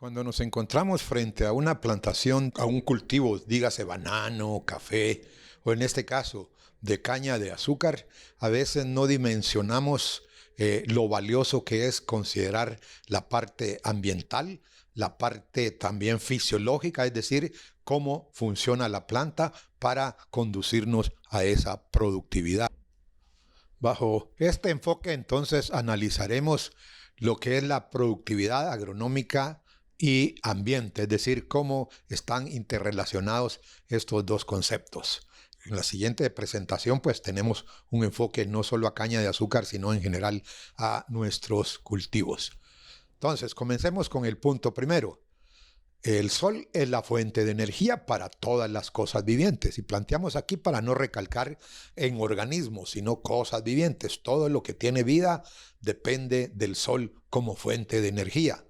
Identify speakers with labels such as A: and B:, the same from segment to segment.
A: Cuando nos encontramos frente a una plantación, a un cultivo, dígase banano, café, o en este caso de caña de azúcar, a veces no dimensionamos lo valioso que es considerar la parte ambiental, la parte también fisiológica, es decir, cómo funciona la planta para conducirnos a esa productividad. Bajo este enfoque, entonces, analizaremos lo que es la productividad agronómica y ambiente, es decir, cómo están interrelacionados estos dos conceptos. En la siguiente presentación, pues, tenemos un enfoque no solo a caña de azúcar, sino en general a nuestros cultivos. Entonces, comencemos con el punto primero. El sol es la fuente de energía para todas las cosas vivientes. Y planteamos aquí para no recalcar en organismos, sino cosas vivientes. Todo lo que tiene vida depende del sol como fuente de energía.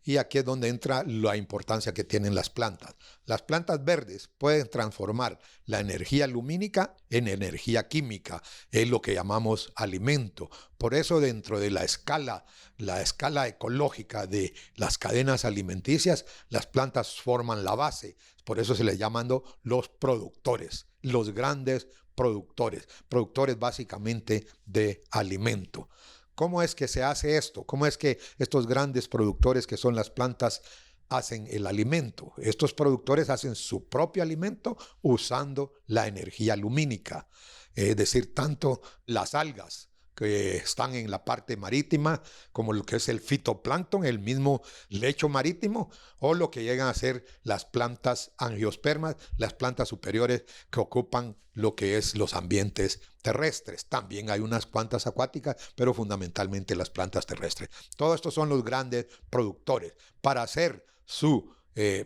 A: Y aquí es donde entra la importancia que tienen las plantas. Las plantas verdes pueden transformar la energía lumínica en energía química. Es lo que llamamos alimento. Por eso dentro de la escala ecológica de las cadenas alimenticias, las plantas forman la base. Por eso se les llaman los productores, los grandes productores básicamente de alimento. ¿Cómo es que se hace esto? ¿Cómo es que estos grandes productores que son las plantas hacen el alimento? Estos productores hacen su propio alimento usando la energía lumínica. Es decir, tanto las algas que están en la parte marítima, como lo que es el fitoplancton, el mismo lecho marítimo, o lo que llegan a ser las plantas angiospermas, las plantas superiores que ocupan lo que es los ambientes terrestres. También hay unas plantas acuáticas, pero fundamentalmente las plantas terrestres. Todos estos son los grandes productores. Para hacer su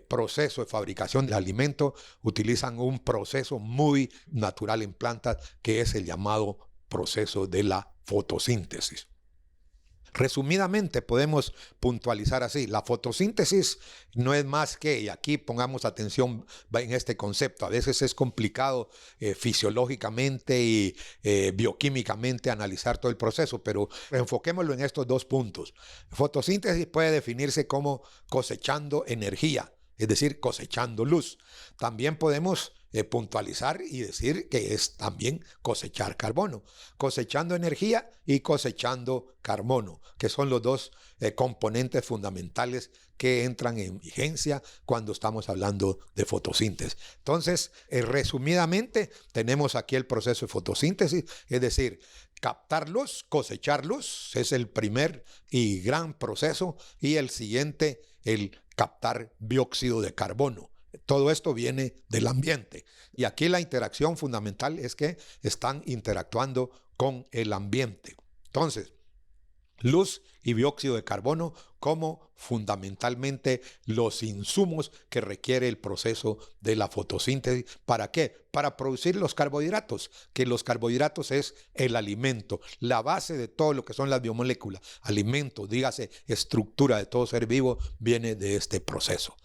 A: proceso de fabricación de alimento, utilizan un proceso muy natural en plantas, que es el llamado proceso de la fotosíntesis. Resumidamente podemos puntualizar así: la fotosíntesis no es más que, y aquí pongamos atención en este concepto, a veces es complicado fisiológicamente y bioquímicamente analizar todo el proceso, pero enfoquémoslo en estos dos puntos. Fotosíntesis puede definirse como cosechando energía, es decir, cosechando luz. También podemos puntualizar y decir que es también cosechar carbono, cosechando energía y cosechando carbono, que son los dos componentes fundamentales que entran en vigencia cuando estamos hablando de fotosíntesis. Entonces, resumidamente, tenemos aquí el proceso de fotosíntesis, es decir, captar luz, cosechar luz, es el primer y gran proceso, y el siguiente, el captar dióxido de carbono. Todo esto viene del ambiente. Y aquí la interacción fundamental es que están interactuando con el ambiente. Entonces, luz y dióxido de carbono como fundamentalmente los insumos que requiere el proceso de la fotosíntesis. ¿Para qué? Para producir los carbohidratos, que los carbohidratos es el alimento, la base de todo lo que son las biomoléculas. Alimento, dígase, estructura de todo ser vivo, viene de este proceso.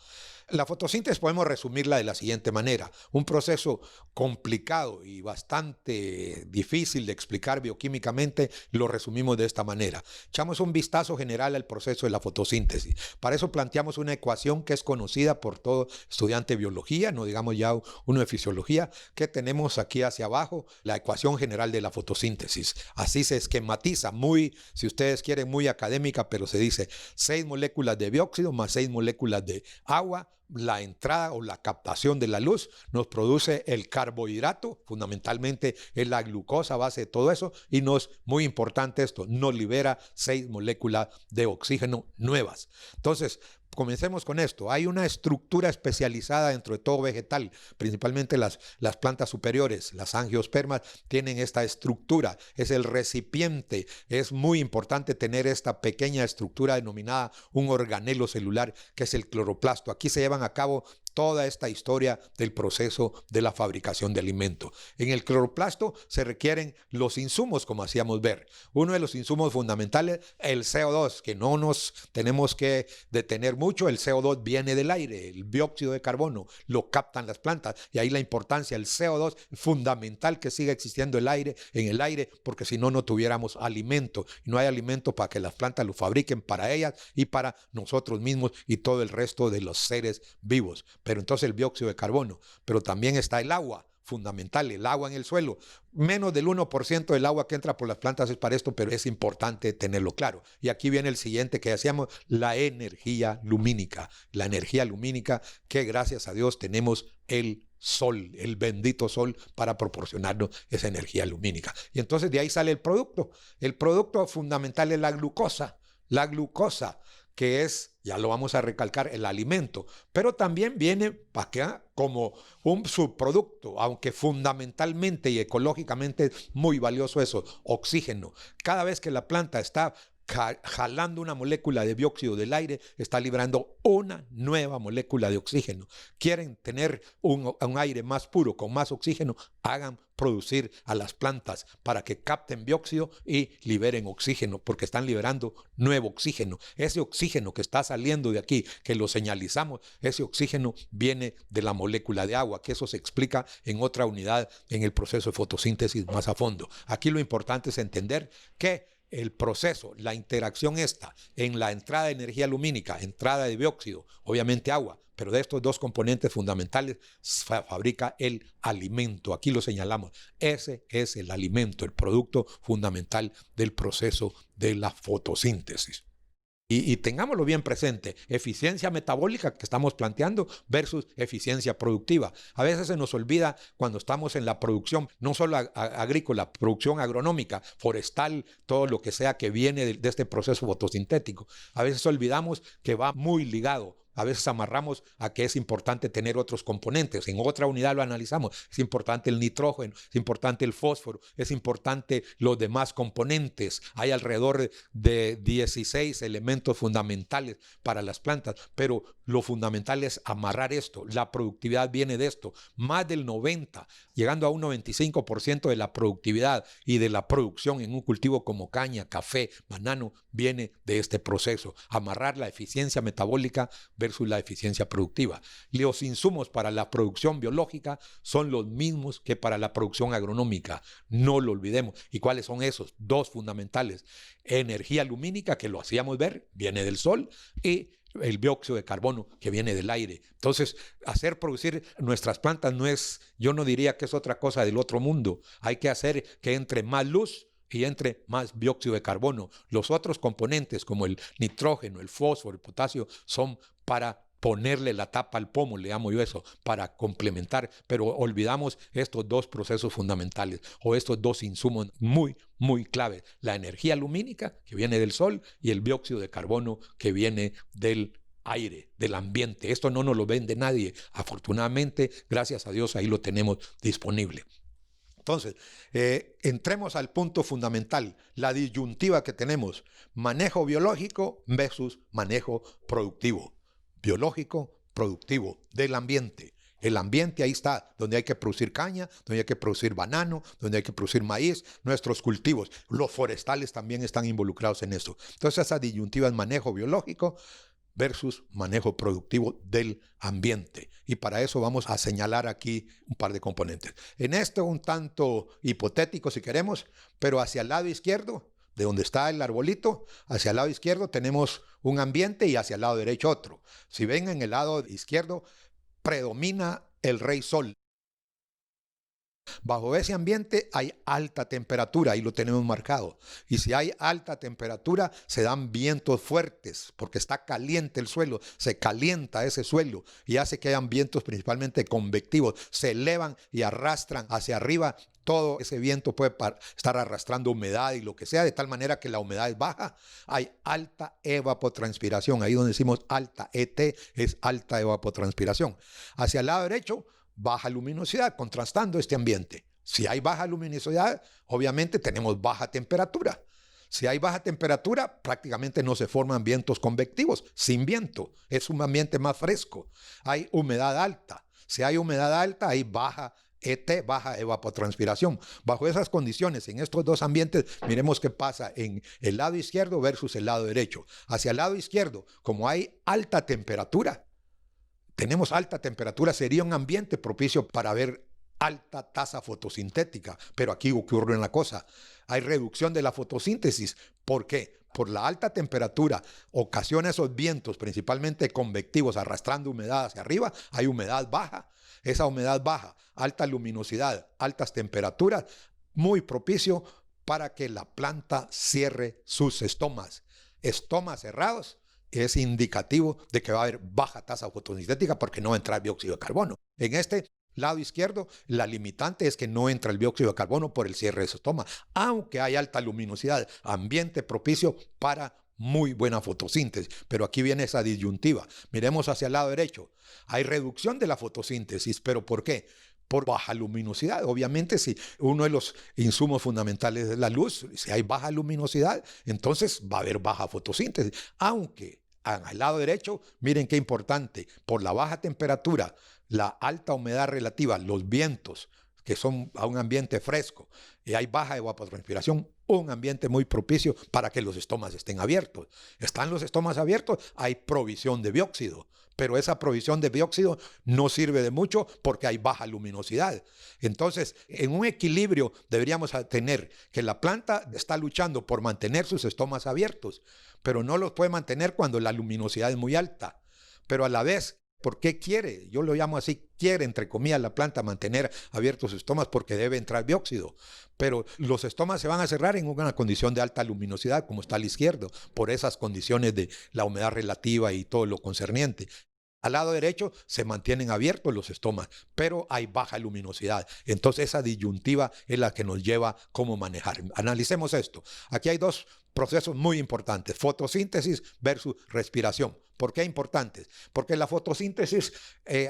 A: La fotosíntesis podemos resumirla de la siguiente manera: un proceso complicado y bastante difícil de explicar bioquímicamente, lo resumimos de esta manera. Echamos un vistazo general al proceso de la fotosíntesis. Para eso planteamos una ecuación que es conocida por todo estudiante de biología, no digamos ya uno de fisiología, que tenemos aquí hacia abajo, la ecuación general de la fotosíntesis. Así se esquematiza, muy, si ustedes quieren, muy académica, pero se dice 6 moléculas de dióxido más 6 moléculas de agua. La entrada o la captación de la luz nos produce el carbohidrato, fundamentalmente es la glucosa, base de todo eso, y muy importante esto, nos libera 6 moléculas de oxígeno nuevas. Entonces, comencemos con esto. Hay una estructura especializada dentro de todo vegetal, principalmente las plantas superiores, las angiospermas, tienen esta estructura, es el recipiente. Es muy importante tener esta pequeña estructura denominada un organelo celular, que es el cloroplasto. Aquí se llevan a cabo toda esta historia del proceso de la fabricación de alimentos. En el cloroplasto se requieren los insumos, como hacíamos ver. Uno de los insumos fundamentales, el CO2, que no nos tenemos que detener mucho. El CO2 viene del aire, el dióxido de carbono, lo captan las plantas, y ahí la importancia, el CO2, fundamental que siga existiendo el aire, en el aire, porque si no, no tuviéramos alimento, y no hay alimento para que las plantas lo fabriquen para ellas y para nosotros mismos y todo el resto de los seres vivos. Pero entonces el dióxido de carbono, pero también está el agua, fundamental, el agua en el suelo. Menos del 1% del agua que entra por las plantas es para esto, pero es importante tenerlo claro. Y aquí viene el siguiente que decíamos, la energía lumínica. La energía lumínica que gracias a Dios tenemos el sol, el bendito sol, para proporcionarnos esa energía lumínica. Y entonces de ahí sale el producto. El producto fundamental es la glucosa. La glucosa, que es, ya lo vamos a recalcar, el alimento, pero también viene para acá como un subproducto, aunque fundamentalmente y ecológicamente es muy valioso eso, oxígeno. Cada vez que la planta está jalando una molécula de dióxido del aire, está librando una nueva molécula de oxígeno. Quieren tener un aire más puro, con más oxígeno, hagan producir a las plantas para que capten dióxido y liberen oxígeno, porque están liberando nuevo oxígeno. Ese oxígeno que está saliendo de aquí, que lo señalizamos, ese oxígeno viene de la molécula de agua, que eso se explica en otra unidad en el proceso de fotosíntesis más a fondo. Aquí lo importante es entender que el proceso, la interacción esta en la entrada de energía lumínica, entrada de dióxido, obviamente agua, pero de estos dos componentes fundamentales fabrica el alimento. Aquí lo señalamos. Ese es el alimento, el producto fundamental del proceso de la fotosíntesis. Y tengámoslo bien presente, eficiencia metabólica que estamos planteando versus eficiencia productiva. A veces se nos olvida cuando estamos en la producción, no solo agrícola, producción agronómica, forestal, todo lo que sea que viene de este proceso fotosintético. A veces olvidamos que va muy ligado. A veces amarramos a que es importante tener otros componentes. En otra unidad lo analizamos. Es importante el nitrógeno, es importante el fósforo, es importante los demás componentes. Hay alrededor de 16 elementos fundamentales para las plantas, pero lo fundamental es amarrar esto. La productividad viene de esto. Más del 90, llegando a un 95% de la productividad y de la producción en un cultivo como caña, café, banano, viene de este proceso. Amarrar la eficiencia metabólica versus la eficiencia productiva. Los insumos para la producción biológica son los mismos que para la producción agronómica. No lo olvidemos. ¿Y cuáles son esos? Dos fundamentales. Energía lumínica, que lo hacíamos ver, viene del sol, y el dióxido de carbono que viene del aire. Entonces, hacer producir nuestras plantas no es, yo no diría que es otra cosa del otro mundo. Hay que hacer que entre más luz y entre más dióxido de carbono. Los otros componentes como el nitrógeno, el fósforo, el potasio son para ponerle la tapa al pomo, le llamo yo eso, para complementar, pero olvidamos estos dos procesos fundamentales o estos dos insumos muy, muy claves. La energía lumínica que viene del sol y el dióxido de carbono que viene del aire, del ambiente. Esto no nos lo vende nadie. Afortunadamente, gracias a Dios, ahí lo tenemos disponible. Entonces, entremos al punto fundamental, la disyuntiva que tenemos, manejo biológico versus manejo productivo. Biológico, productivo, del ambiente. El ambiente ahí está, donde hay que producir caña, donde hay que producir banano, donde hay que producir maíz, nuestros cultivos. Los forestales también están involucrados en eso. Entonces, esa disyuntiva es manejo biológico versus manejo productivo del ambiente. Y para eso vamos a señalar aquí un par de componentes. En esto un tanto hipotético si queremos, pero hacia el lado izquierdo, de donde está el arbolito, hacia el lado izquierdo tenemos un ambiente y hacia el lado derecho otro. Si ven en el lado izquierdo, predomina el rey sol. Bajo ese ambiente hay alta temperatura, ahí lo tenemos marcado. Y si hay alta temperatura, se dan vientos fuertes, porque está caliente el suelo, se calienta ese suelo y hace que hayan vientos principalmente convectivos, se elevan y arrastran hacia arriba. Todo ese viento puede estar arrastrando humedad y lo que sea, de tal manera que la humedad es baja. Hay alta evapotranspiración, ahí donde decimos alta, ET es alta evapotranspiración. Hacia el lado derecho, baja luminosidad, contrastando este ambiente. Si hay baja luminosidad, obviamente tenemos baja temperatura. Si hay baja temperatura, prácticamente no se forman vientos convectivos. Sin viento, es un ambiente más fresco. Hay humedad alta. Si hay humedad alta, hay baja ET, baja evapotranspiración. Bajo esas condiciones, en estos dos ambientes, miremos qué pasa en el lado izquierdo versus el lado derecho. Hacia el lado izquierdo, como hay alta temperatura, tenemos alta temperatura, sería un ambiente propicio para ver alta tasa fotosintética. Pero aquí ocurre una cosa, hay reducción de la fotosíntesis. ¿Por qué? Por la alta temperatura ocasiona esos vientos, principalmente convectivos, arrastrando humedad hacia arriba. Hay humedad baja. Esa humedad baja, alta luminosidad, altas temperaturas, muy propicio para que la planta cierre sus estomas. Estomas cerrados es indicativo de que va a haber baja tasa fotosintética porque no va a entrar dióxido de carbono. En este lado izquierdo, la limitante es que no entra el dióxido de carbono por el cierre de su estoma, aunque hay alta luminosidad, ambiente propicio para muy buena fotosíntesis. Pero aquí viene esa disyuntiva. Miremos hacia el lado derecho. Hay reducción de la fotosíntesis, ¿pero por qué? Por baja luminosidad. Obviamente, si uno de los insumos fundamentales es la luz, si hay baja luminosidad, entonces va a haber baja fotosíntesis. Aunque al lado derecho, miren qué importante, por la baja temperatura, la alta humedad relativa, los vientos, que son a un ambiente fresco, y hay baja evapotranspiración, un ambiente muy propicio para que los estomas estén abiertos. Están los estomas abiertos, hay provisión de dióxido, pero esa provisión de dióxido no sirve de mucho porque hay baja luminosidad. Entonces, en un equilibrio deberíamos tener que la planta está luchando por mantener sus estomas abiertos, pero no los puede mantener cuando la luminosidad es muy alta. Pero a la vez, ¿por qué quiere? Yo lo llamo así, quiere, entre comillas, la planta mantener abiertos sus estomas porque debe entrar dióxido. Pero los estomas se van a cerrar en una condición de alta luminosidad, como está al izquierdo, por esas condiciones de la humedad relativa y todo lo concerniente. Al lado derecho se mantienen abiertos los estomas, pero hay baja luminosidad. Entonces esa disyuntiva es la que nos lleva a cómo manejar. Analicemos esto. Aquí hay dos procesos muy importantes, fotosíntesis versus respiración. ¿Por qué importantes? Porque la fotosíntesis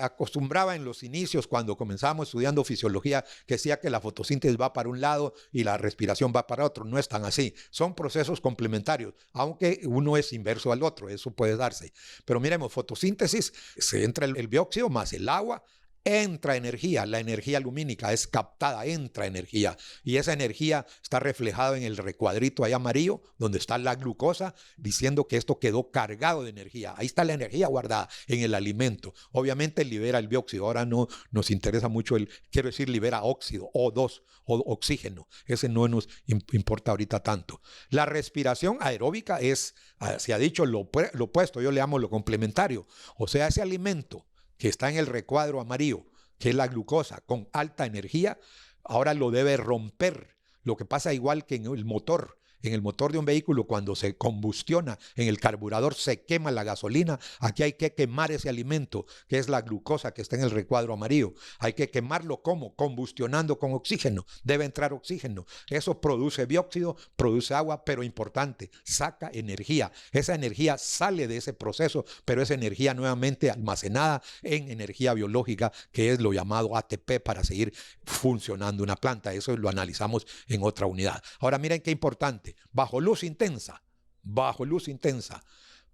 A: acostumbraba en los inicios, cuando comenzamos estudiando fisiología, que decía que la fotosíntesis va para un lado y la respiración va para otro. No es tan así. Son procesos complementarios, aunque uno es inverso al otro. Eso puede darse. Pero miremos, fotosíntesis, se entra el dióxido más el agua, entra energía, la energía lumínica es captada, entra energía, y esa energía está reflejada en el recuadrito ahí amarillo, donde está la glucosa, diciendo que esto quedó cargado de energía. Ahí está la energía guardada en el alimento. Obviamente libera el dióxido, ahora no nos interesa mucho quiero decir, libera óxido, O2, o oxígeno. Ese no nos importa ahorita tanto. La respiración aeróbica es, se ha dicho, lo opuesto, yo le llamo lo complementario. O sea, ese alimento que está en el recuadro amarillo, que es la glucosa, con alta energía, ahora lo debe romper. Lo que pasa igual que en el motor. En el motor de un vehículo, cuando se combustiona en el carburador, se quema la gasolina. Aquí hay que quemar ese alimento, que es la glucosa que está en el recuadro amarillo. Hay que quemarlo, ¿cómo? Combustionando con oxígeno. Debe entrar oxígeno. Eso produce dióxido, produce agua, pero importante, saca energía. Esa energía sale de ese proceso, pero es energía nuevamente almacenada en energía biológica, que es lo llamado ATP, para seguir funcionando una planta. Eso lo analizamos en otra unidad. Ahora miren qué importante. Bajo luz intensa,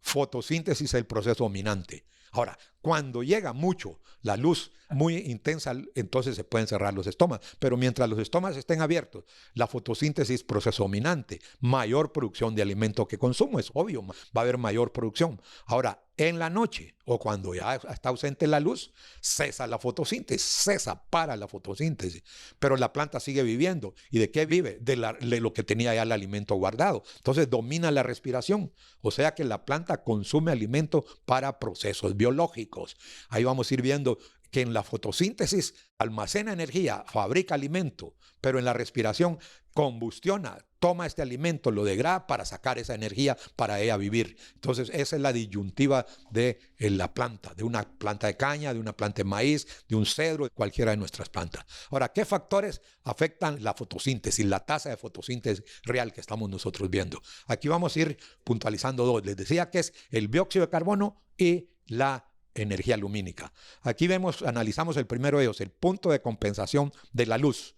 A: fotosíntesis es el proceso dominante. Ahora, cuando llega mucho la luz muy intensa, entonces se pueden cerrar los estomas. Pero mientras los estomas estén abiertos, la fotosíntesis, proceso dominante, mayor producción de alimento que consumo, es obvio, va a haber mayor producción. Ahora, en la noche o cuando ya está ausente la luz, cesa la fotosíntesis, para la fotosíntesis. Pero la planta sigue viviendo. ¿Y de qué vive? De lo que tenía ya el alimento guardado. Entonces domina la respiración. O sea que la planta consume alimento para procesos biológicos. Ahí vamos a ir viendo que en la fotosíntesis almacena energía, fabrica alimento, pero en la respiración combustiona, toma este alimento, lo degrada para sacar esa energía para ella vivir. Entonces esa es la disyuntiva de la planta, de una planta de caña, de una planta de maíz, de un cedro, de cualquiera de nuestras plantas. Ahora, ¿qué factores afectan la fotosíntesis, la tasa de fotosíntesis real que estamos nosotros viendo? Aquí vamos a ir puntualizando dos. Les decía que es el dióxido de carbono y la energía lumínica. Aquí analizamos el primero de ellos, el punto de compensación de la luz.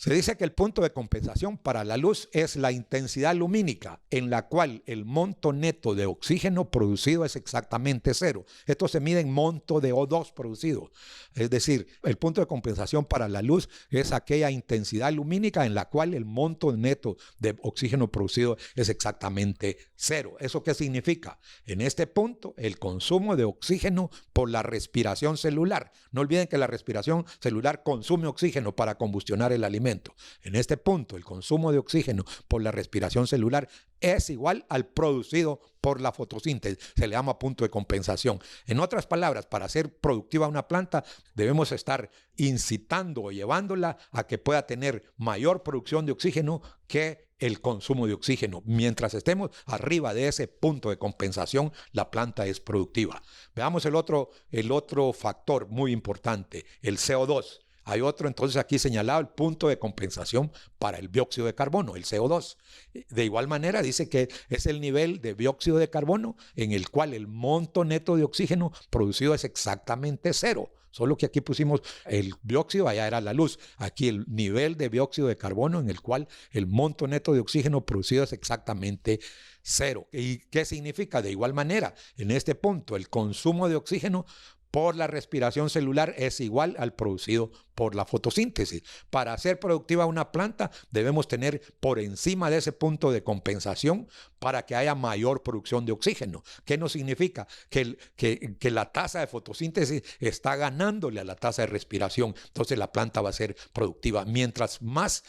A: Se dice que el punto de compensación para la luz es la intensidad lumínica en la cual el monto neto de oxígeno producido es exactamente cero. Esto se mide en monto de O2 producido. Es decir, el punto de compensación para la luz es aquella intensidad lumínica en la cual el monto neto de oxígeno producido es exactamente cero. ¿Eso qué significa? En este punto, el consumo de oxígeno por la respiración celular. No olviden que la respiración celular consume oxígeno para combustionar el alimento. En este punto, el consumo de oxígeno por la respiración celular es igual al producido por la fotosíntesis. Se le llama punto de compensación. En otras palabras, para hacer productiva una planta, debemos estar incitando o llevándola a que pueda tener mayor producción de oxígeno que el consumo de oxígeno. Mientras estemos arriba de ese punto de compensación, la planta es productiva. Veamos el otro factor muy importante, el CO2. Hay otro entonces aquí señalado, el punto de compensación para el dióxido de carbono, el CO2. De igual manera dice que es el nivel de dióxido de carbono en el cual el monto neto de oxígeno producido es exactamente cero. Solo que aquí pusimos el dióxido, allá era la luz. Aquí el nivel de dióxido de carbono en el cual el monto neto de oxígeno producido es exactamente cero. ¿Y qué significa? De igual manera, en este punto, el consumo de oxígeno por la respiración celular es igual al producido por la fotosíntesis. Para hacer productiva una planta debemos tener por encima de ese punto de compensación para que haya mayor producción de oxígeno. ¿Qué nos significa? Que la tasa de fotosíntesis está ganándole a la tasa de respiración. Entonces la planta va a ser productiva. Mientras más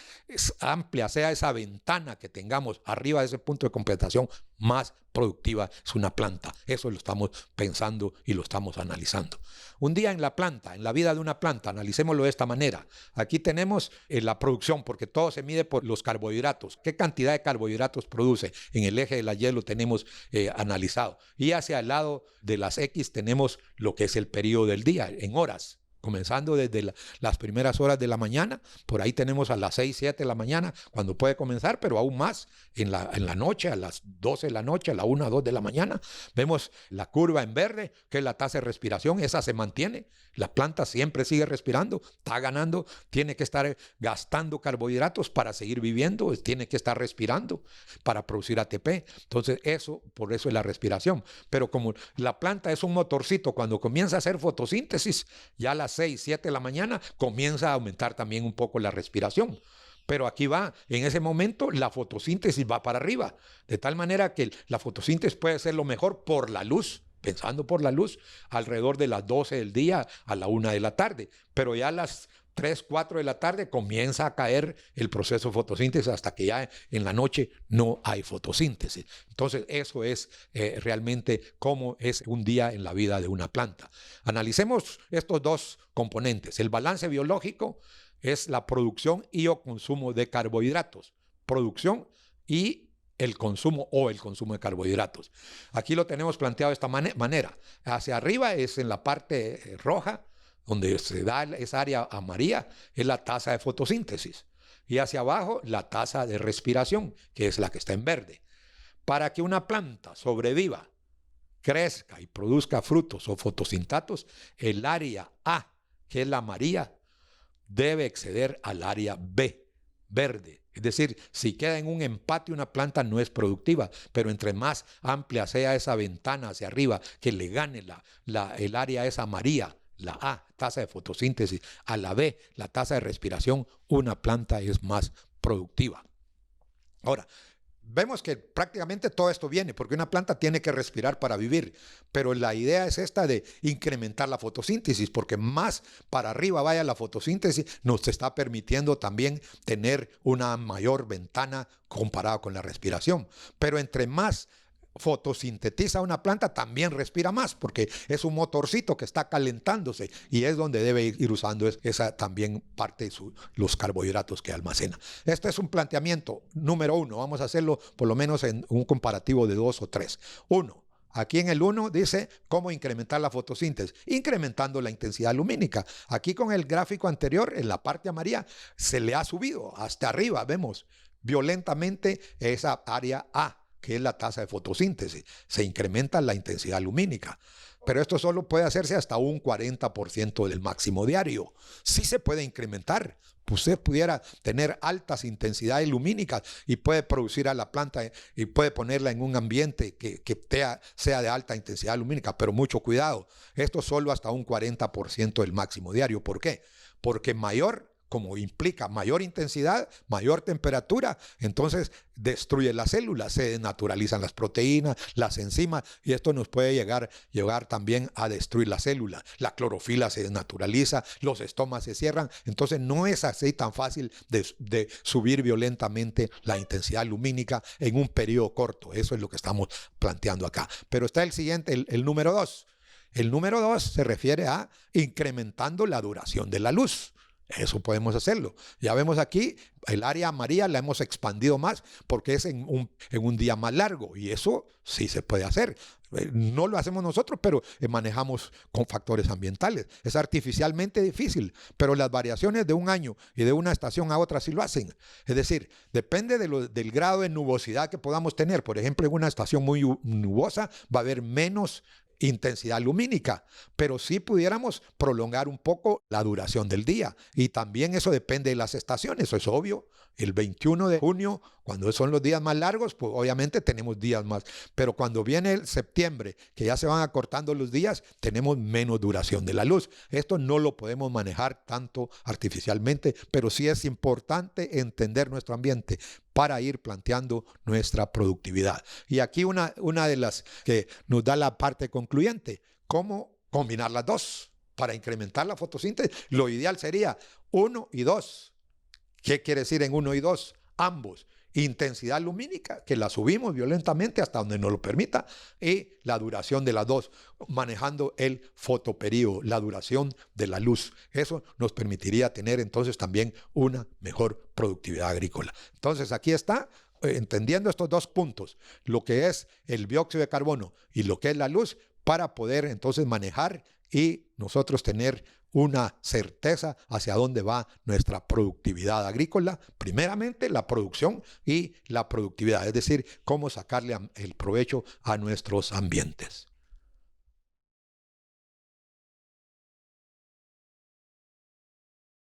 A: amplia sea esa ventana que tengamos arriba de ese punto de compensación, más productiva es una planta. Eso lo estamos pensando y lo estamos analizando. Un día en la planta, en la vida de una planta, analicémoslo de esta manera. Aquí tenemos la producción, porque todo se mide por los carbohidratos. ¿Qué cantidad de carbohidratos produce? En el eje de la Y lo tenemos analizado. Y hacia el lado de las X tenemos lo que es el periodo del día, en horas. Comenzando desde las primeras horas de la mañana, por ahí tenemos a las 6, 7 de la mañana, cuando puede comenzar, pero aún más en la noche, a las 12 de la noche, a la 1, 2 de la mañana. Vemos la curva en verde, que es la tasa de respiración, esa se mantiene. La planta siempre sigue respirando, está ganando, tiene que estar gastando carbohidratos para seguir viviendo, tiene que estar respirando para producir ATP. Entonces, por eso es la respiración. Pero como la planta es un motorcito, cuando comienza a hacer fotosíntesis, ya a las 6, 7 de la mañana comienza a aumentar también un poco la respiración. Pero aquí va, en ese momento la fotosíntesis va para arriba, de tal manera que la fotosíntesis puede ser lo mejor por la luz, pensando por la luz, alrededor de las 12 del día a la 1 de la tarde. Pero ya a las 3, 4 de la tarde comienza a caer el proceso de fotosíntesis hasta que ya en la noche no hay fotosíntesis. Entonces eso es realmente cómo es un día en la vida de una planta. Analicemos estos dos componentes. El balance biológico es la producción y o consumo de carbohidratos. Producción y el consumo de carbohidratos. Aquí lo tenemos planteado de esta manera. Hacia arriba es en la parte roja, donde se da esa área amarilla, es la tasa de fotosíntesis. Y hacia abajo, la tasa de respiración, que es la que está en verde. Para que una planta sobreviva, crezca y produzca frutos o fotosintatos, el área A, que es la amarilla, debe exceder al área B, verde. Es decir, si queda en un empate una planta no es productiva, pero entre más amplia sea esa ventana hacia arriba, que le gane el área esa amarilla, la A, tasa de fotosíntesis, a la B, la tasa de respiración, una planta es más productiva. Ahora, vemos que prácticamente todo esto viene, porque una planta tiene que respirar para vivir, pero la idea es esta de incrementar la fotosíntesis, porque más para arriba vaya la fotosíntesis, nos está permitiendo también tener una mayor ventana comparada con la respiración. Pero entre más fotosintetiza una planta, también respira más, porque es un motorcito que está calentándose y es donde debe ir usando esa también parte de los carbohidratos que almacena. Este es un planteamiento número 1. Vamos a hacerlo por lo menos en un comparativo de 2 o 3. 1. Aquí en el 1 dice cómo incrementar la fotosíntesis, incrementando la intensidad lumínica. Aquí con el gráfico anterior, en la parte amarilla, se le ha subido hasta arriba, vemos violentamente esa área A, que es la tasa de fotosíntesis. Se incrementa la intensidad lumínica. Pero esto solo puede hacerse hasta un 40% del máximo diario. Sí se puede incrementar. Usted pudiera tener altas intensidades lumínicas y puede producir a la planta y puede ponerla en un ambiente que sea de alta intensidad lumínica, pero mucho cuidado. Esto solo hasta un 40% del máximo diario. ¿Por qué? Porque como implica mayor intensidad, mayor temperatura, entonces destruye las células, se desnaturalizan las proteínas, las enzimas, y esto nos puede llegar también a destruir la célula. La clorofila se desnaturaliza, los estomas se cierran, entonces no es así tan fácil de subir violentamente la intensidad lumínica en un periodo corto. Eso es lo que estamos planteando acá. Pero está el siguiente, el número 2. El número 2 se refiere a incrementando la duración de la luz. Eso podemos hacerlo. Ya vemos aquí, el área amarilla la hemos expandido más porque es en un día más largo, y eso sí se puede hacer. No lo hacemos nosotros, pero manejamos con factores ambientales. Es artificialmente difícil, pero las variaciones de un año y de una estación a otra sí lo hacen. Es decir, depende del grado de nubosidad que podamos tener. Por ejemplo, en una estación muy nubosa va a haber menos intensidad lumínica, pero sí pudiéramos prolongar un poco la duración del día, y también eso depende de las estaciones. Eso es obvio. El 21 de junio, cuando son los días más largos, pues obviamente tenemos días más, pero cuando viene el septiembre, que ya se van acortando los días, tenemos menos duración de la luz. Esto no lo podemos manejar tanto artificialmente, pero sí es importante entender nuestro ambiente para ir planteando nuestra productividad. Y aquí una de las que nos da la parte concluyente: cómo combinar las dos para incrementar la fotosíntesis. Lo ideal sería 1 y 2. ¿Qué quiere decir en 1 y 2? Ambos. Intensidad lumínica, que la subimos violentamente hasta donde nos lo permita, y la duración de las dos, manejando el fotoperíodo, la duración de la luz. Eso nos permitiría tener entonces también una mejor productividad agrícola. Entonces aquí está, entendiendo estos dos puntos, lo que es el dióxido de carbono y lo que es la luz, para poder entonces manejar y nosotros tener una certeza hacia dónde va nuestra productividad agrícola. Primeramente, la producción y la productividad, es decir, cómo sacarle el provecho a nuestros ambientes.